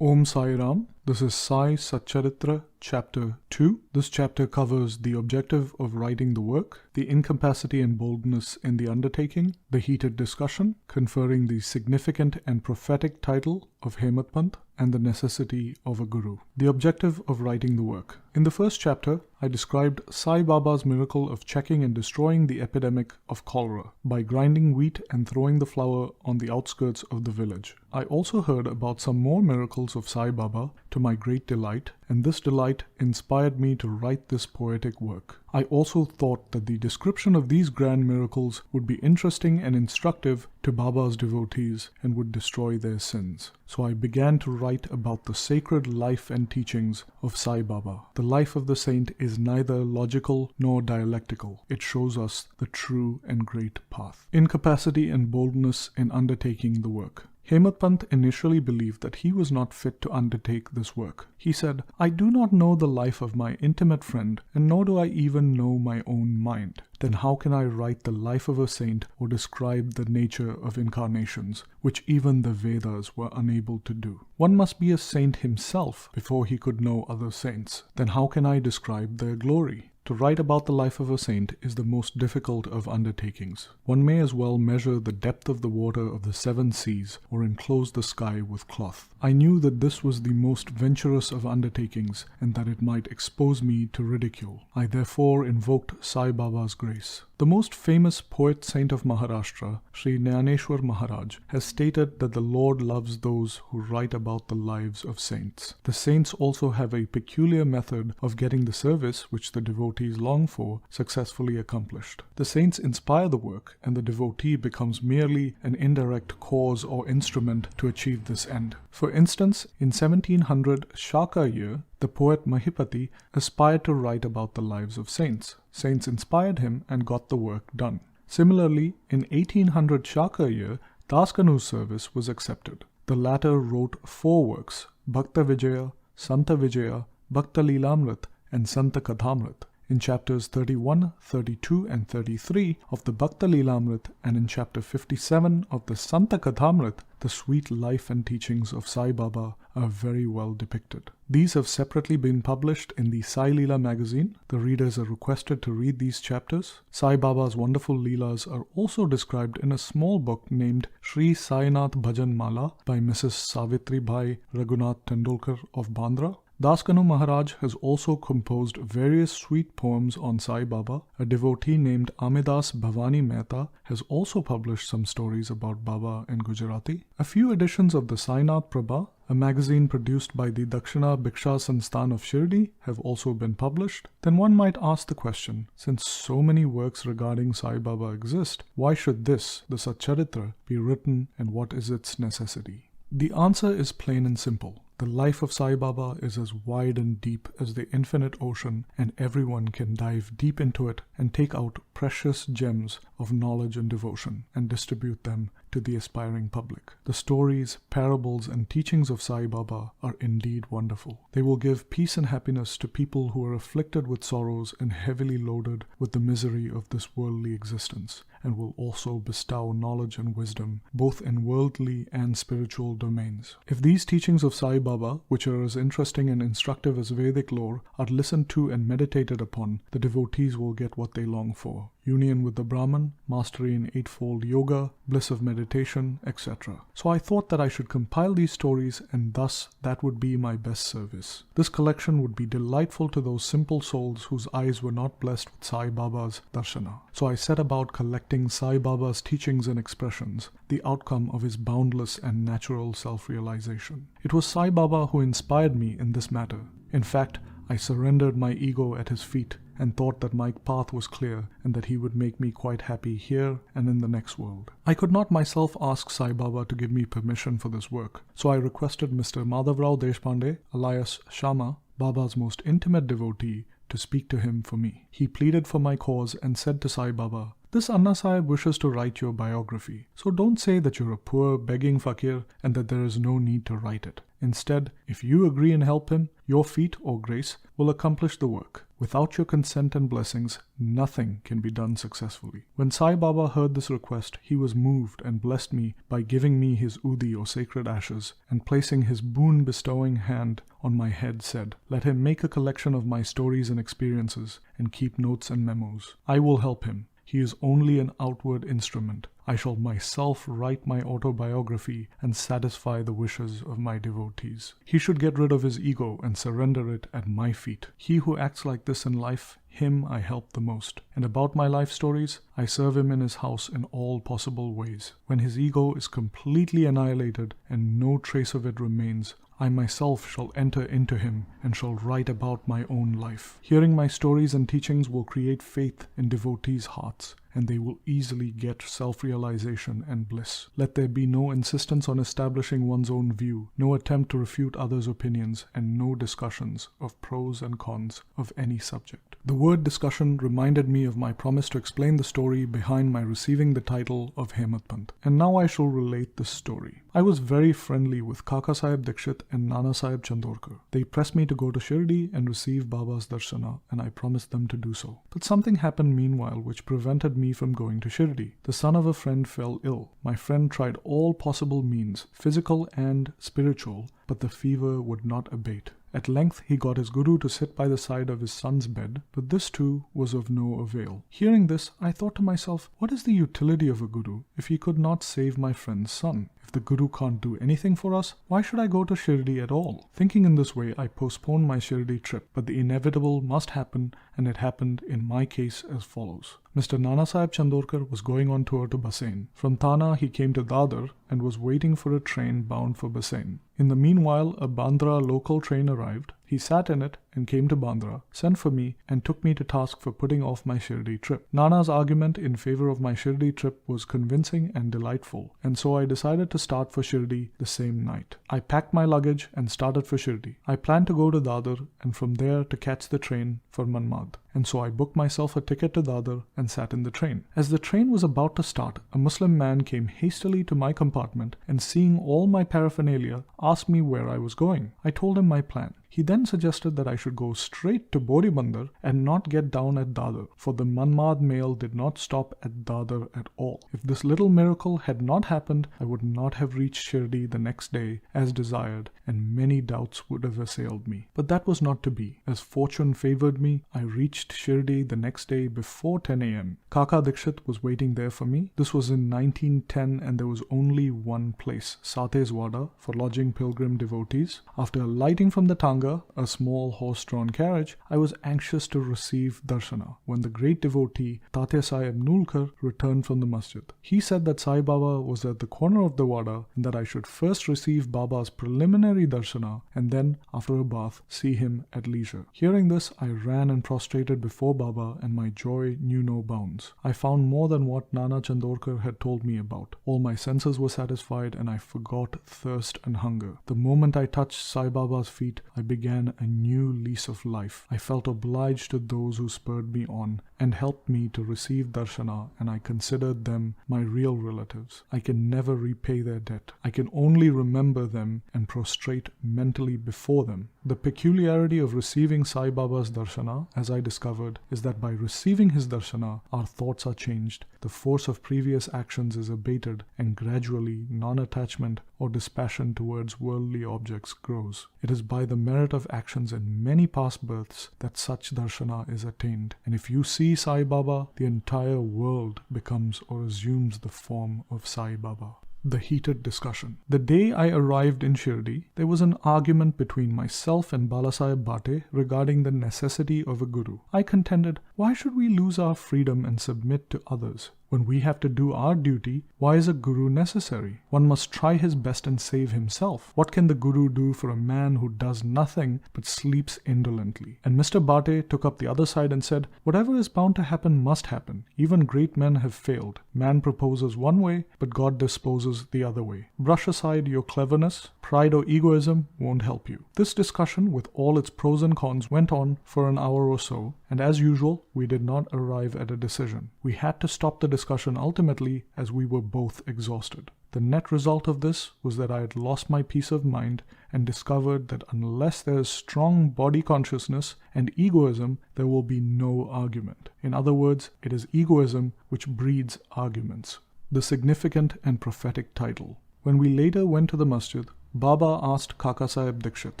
Om Sai Ram. This is Sai Satcharitra, Chapter 2. This chapter covers the objective of writing the work, the incapacity and boldness in the undertaking, the heated discussion, conferring the significant and prophetic title of Hemadpant, and the necessity of a guru. The objective of writing the work. In the first chapter, I described Sai Baba's miracle of checking and destroying the epidemic of cholera by grinding wheat and throwing the flour on the outskirts of the village. I also heard about some more miracles of Sai Baba to my great delight, and this delight inspired me to write this poetic work. I also thought that the description of these grand miracles would be interesting and instructive to Baba's devotees and would destroy their sins. So I began to write about the sacred life and teachings of Sai Baba. The life of the saint is neither logical nor dialectical. It shows us the true and great path. Incapacity and boldness in undertaking the work. Hemadpant initially believed that he was not fit to undertake this work. He said, "I do not know the life of my intimate friend, and nor do I even know my own mind. Then how can I write the life of a saint or describe the nature of incarnations, which even the Vedas were unable to do? One must be a saint himself before he could know other saints. Then how can I describe their glory? To write about the life of a saint is the most difficult of undertakings. One may as well measure the depth of the water of the 7 seas or enclose the sky with cloth. I knew that this was the most venturous of undertakings and that it might expose me to ridicule. I therefore invoked Sai Baba's grace. The most famous poet saint of Maharashtra, Sri Jnaneshwar Maharaj, has stated that the Lord loves those who write about the lives of saints. The saints also have a peculiar method of getting the service which the devotees long for successfully accomplished. The saints inspire the work, and the devotee becomes merely an indirect cause or instrument to achieve this end. For instance, in 1700 Shaka year, the poet Mahipati aspired to write about the lives of saints. Saints inspired him and got the work done. Similarly, in 1800 Shaka year, Daskanu's service was accepted. The latter wrote 4 works, Bhakta Vijaya, Santa Vijaya, Bhakta Lilamrit, and Santa Kathamrit. In chapters 31, 32, and 33 of the Bhakta Lilamrit and in chapter 57 of the Santa Kathamrit, the sweet life and teachings of Sai Baba are very well depicted. These have separately been published in the Sai Leela magazine. The readers are requested to read these chapters. Sai Baba's wonderful Leelas are also described in a small book named Shri Sai Bhajan Mala by Mrs. Savitri Bhai Raghunath Tendulkar of Bandra. Daskanu Maharaj has also composed various sweet poems on Sai Baba. A devotee named Amidas Bhavani Mehta has also published some stories about Baba in Gujarati. A few editions of the Sainath Prabha, a magazine produced by the Dakshina Bhiksha Sansthan of Shrirdi, have also been published. Then one might ask the question, since so many works regarding Sai Baba exist, why should this, the Satcharitra, be written and what is its necessity? The answer is plain and simple. The life of Sai Baba is as wide and deep as the infinite ocean, and everyone can dive deep into it and take out precious gems of knowledge and devotion and distribute them to the aspiring public. The stories, parables, and teachings of Sai Baba are indeed wonderful. They will give peace and happiness to people who are afflicted with sorrows and heavily loaded with the misery of this worldly existence, and will also bestow knowledge and wisdom, both in worldly and spiritual domains. If these teachings of Sai Baba, which are as interesting and instructive as Vedic lore, are listened to and meditated upon, the devotees will get what they long for: union with the Brahman, mastery in 8-fold yoga, bliss of meditation, etc. So I thought that I should compile these stories, and thus that would be my best service. This collection would be delightful to those simple souls whose eyes were not blessed with Sai Baba's darshana. So I set about collecting Sai Baba's teachings and expressions, the outcome of his boundless and natural self-realization. It was Sai Baba who inspired me in this matter. In fact, I surrendered my ego at his feet and thought that my path was clear and that he would make me quite happy here and in the next world. I could not myself ask Sai Baba to give me permission for this work, so I requested Mr. Madhavrao Deshpande, alias Shama, Baba's most intimate devotee, to speak to him for me. He pleaded for my cause and said to Sai Baba, "This Anna Sahib wishes to write your biography, so don't say that you're a poor, begging fakir and that there is no need to write it. Instead, if you agree and help him, your feet, or grace, will accomplish the work. Without your consent and blessings, nothing can be done successfully. When Sai Baba heard this request, he was moved and blessed me by giving me his udi or sacred ashes, and placing his boon-bestowing hand on my head said, "Let him make a collection of my stories and experiences and keep notes and memos. I will help him. He is only an outward instrument. I shall myself write my autobiography and satisfy the wishes of my devotees. He should get rid of his ego and surrender it at my feet. He who acts like this in life, him I help the most. And about my life stories, I serve him in his house in all possible ways. When his ego is completely annihilated and no trace of it remains, I myself shall enter into him and shall write about my own life. Hearing my stories and teachings will create faith in devotees' hearts, and they will easily get self-realization and bliss. Let there be no insistence on establishing one's own view, no attempt to refute others' opinions, and no discussions of pros and cons of any subject." The word discussion reminded me of my promise to explain the story behind my receiving the title of Hemadpant. And now I shall relate this story. I was very friendly with Kaka Sahib Dikshit and Nana Sahib Chandorkar. They pressed me to go to Shrirdi and receive Baba's darshana, and I promised them to do so. But something happened meanwhile which prevented me from going to Shrirdi. The son of a friend fell ill. My friend tried all possible means, physical and spiritual, but the fever would not abate. At length he got his guru to sit by the side of his son's bed, but this too was of no avail. Hearing this, I thought to myself, what is the utility of a guru if he could not save my friend's son? If the guru can't do anything for us, why should I go to Shrirdi at all? Thinking in this way, I postponed my Shrirdi trip, but the inevitable must happen, and it happened in my case as follows. Mr. Nana Sahib Chandorkar was going on tour to Bassein. From Thana he came to Dadar and was waiting for a train bound for Bassein. In the meanwhile, a Bandra local train arrived. He sat in it and came to Bandra, sent for me, and took me to task for putting off my Shirdi trip. Nana's argument in favor of my Shirdi trip was convincing and delightful, and so I decided to start for Shirdi the same night. I packed my luggage and started for Shirdi. I planned to go to Dadar and from there to catch the train for Manmad, and so I booked myself a ticket to Dadar and sat in the train. As the train was about to start, a Muslim man came hastily to my compartment and, seeing all my paraphernalia, asked me where I was going. I told him my plan. He then suggested that I should go straight to Bodhibandar and not get down at Dadar, for the Manmad mail did not stop at Dadar at all. If this little miracle had not happened, I would not have reached Shirdi the next day as desired, and many doubts would have assailed me. But that was not to be. As fortune favored me, I reached Shirdi the next day before 10 a.m. Kaka Dikshit was waiting there for me. This was in 1910 and there was only one place, Sateswada, for lodging pilgrim devotees. After alighting from the Tanga, a small horse-drawn carriage, I was anxious to receive darshana when the great devotee Tatya Sahib Nulkar returned from the masjid. He said that Sai Baba was at the corner of the wada and that I should first receive Baba's preliminary darshana and then, after a bath, see him at leisure. Hearing this, I ran and prostrated before Baba and my joy knew no bounds. I found more than what Nana Chandorkar had told me about. All my senses were satisfied and I forgot thirst and hunger. The moment I touched Sai Baba's feet, I began a new lease of life. I felt obliged to those who spurred me on and helped me to receive darshana, and I considered them my real relatives. I can never repay their debt. I can only remember them and prostrate mentally before them. The peculiarity of receiving Sai Baba's darshana, as I discovered, is that by receiving his darshana, our thoughts are changed, the force of previous actions is abated, and gradually non-attachment or dispassion towards worldly objects grows. It is by the merit of actions in many past births that such darshana is attained. And if you see Sai Baba, the entire world becomes or assumes the form of Sai Baba. The heated discussion. The day I arrived in Shirdi, there was an argument between myself and Balasaheb Bhate regarding the necessity of a guru. I contended, why should we lose our freedom and submit to others? When we have to do our duty, why is a guru necessary? One must try his best and save himself. What can the guru do for a man who does nothing but sleeps indolently? And Mr. Bhate took up the other side and said, whatever is bound to happen must happen. Even great men have failed. Man proposes one way, but God disposes the other way. Brush aside your cleverness. Pride or egoism won't help you. This discussion, with all its pros and cons, went on for an hour or so, and as usual, we did not arrive at a decision. We had to stop the discussion ultimately as we were both exhausted. The net result of this was that I had lost my peace of mind and discovered that unless there is strong body consciousness and egoism, there will be no argument. In other words, it is egoism which breeds arguments. The significant and prophetic title. When we later went to the masjid, Baba asked Kaka Sahib Dikshit,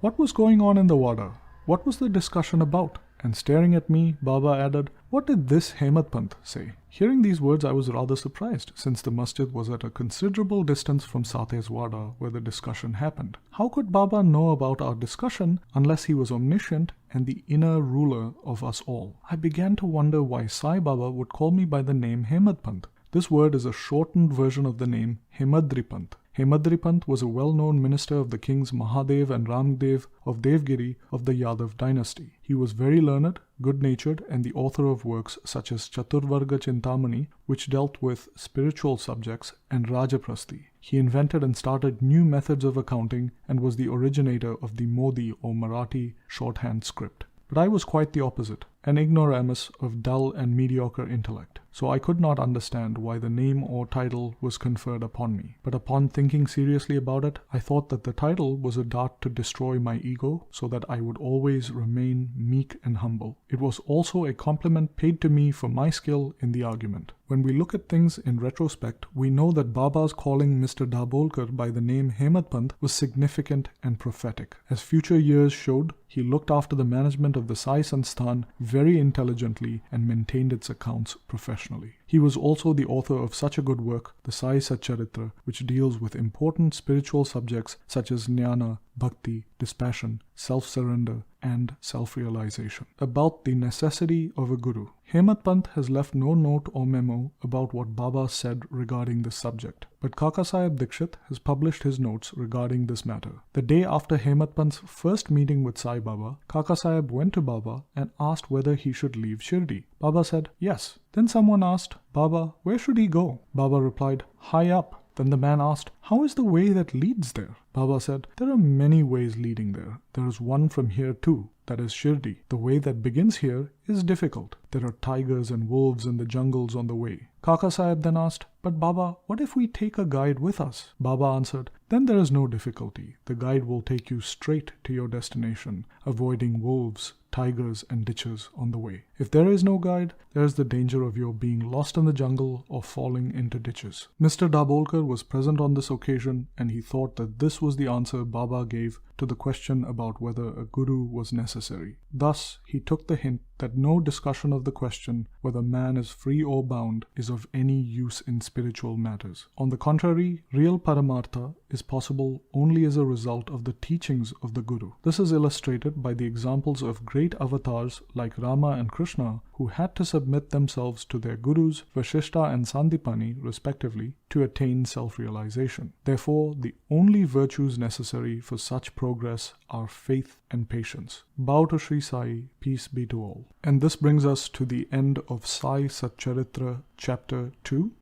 what was going on in the wada? What was the discussion about? And staring at me, Baba added, what did this Hemadpant say? Hearing these words, I was rather surprised, since the masjid was at a considerable distance from Sate's wada where the discussion happened. How could Baba know about our discussion unless he was omniscient and the inner ruler of us all? I began to wonder why Sai Baba would call me by the name Hemadpant. This word is a shortened version of the name Hemadripant. Hemadripant was a well-known minister of the kings Mahadev and Ramdev of Devgiri of the Yadav dynasty. He was very learned, good-natured, and the author of works such as Chaturvarga Chintamani, which dealt with spiritual subjects, and Rajaprasthi. He invented and started new methods of accounting and was the originator of the Modi or Marathi shorthand script. But I was quite the opposite, an ignoramus of dull and mediocre intellect, so I could not understand why the name or title was conferred upon me. But upon thinking seriously about it, I thought that the title was a dart to destroy my ego so that I would always remain meek and humble. It was also a compliment paid to me for my skill in the argument. When we look at things in retrospect, we know that Baba's calling Mr. Dabolkar by the name Hemadpant was significant and prophetic. As future years showed, he looked after the management of the Sai Sansthan very intelligently and maintained its accounts professionally. He was also the author of such a good work, the Sai Satcharitra, which deals with important spiritual subjects such as jnana, bhakti, dispassion, self-surrender, and self-realization. About the necessity of a guru. Hemadpant has left no note or memo about what Baba said regarding this subject, but Kaka Sahib Dikshit has published his notes regarding this matter. The day after Hemadpant's first meeting with Sai Baba, Kaka Sahib went to Baba and asked whether he should leave Shirdi. Baba said, yes. Then someone asked, Baba, where should he go? Baba replied, high up. Then the man asked, how is the way that leads there? Baba said, there are many ways leading there. There is one from here too, that is Shirdi. The way that begins here is difficult. There are tigers and wolves in the jungles on the way. Kaka Sahib then asked, but Baba, what if we take a guide with us? Baba answered, then there is no difficulty. The guide will take you straight to your destination, avoiding wolves, tigers, and ditches on the way. If there is no guide, there is the danger of your being lost in the jungle or falling into ditches. Mr. Dabolkar was present on this occasion, and he thought that this was the answer Baba gave to the question about whether a guru was necessary. Thus, he took the hint that no discussion of the question whether man is free or bound is of any use in spiritual matters. On the contrary, real paramartha is possible only as a result of the teachings of the guru. This is illustrated by the examples of great avatars like Rama and Krishna, who had to submit themselves to their gurus, Vashishta and Sandipani, respectively, to attain self-realization. Therefore, the only virtues necessary for such progress are faith and patience. Bow to Shri Sai, peace be to all. And this brings us to the end of Sai Satcharitra Chapter 2.